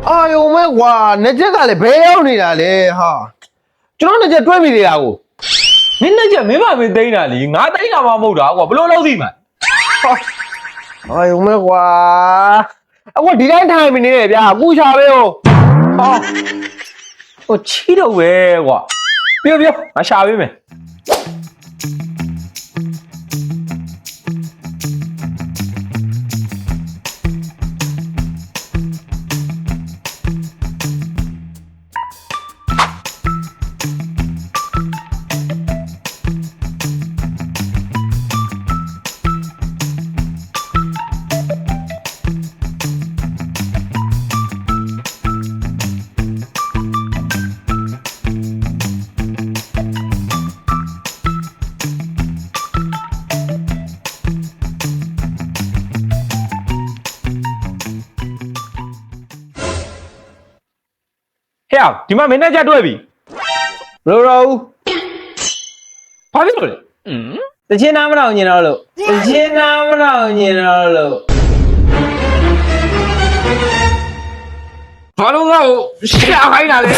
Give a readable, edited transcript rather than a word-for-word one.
အာယုံမဲကွာနှစ်ချက်ကလည်းဘယ်ရောက်နေတာလဲဟာကျွန်တော်နှစ်ချက်တွဲမိသေးတာကိုမင်းနဲ့ချက်မင်းမမင်းသိန်းတာလीငါသိန်းတာမှမဟုတ်တာကွာဘလို့လောက်စီမှာအာယုံမဲကွာအခုဒီတိုင်းထိုင်မနေနဲ့ဗျာအခုချပဲဟိုဟိုချီးတော့ပဲကွာပြောငါရှာပေးမယ်ဟဲ့ဒီမှာမင်းနဲ့ချက်တွေ့ပြီဘလို့တော့ဘာဖြစ်လို့လဲတချင်းနားမတော်ညင်တော့လို့တချင်းနားမတော်ညင်တော့လို့ဘာလို့ငါ့ကိုရှာခိုင်းတာလဲ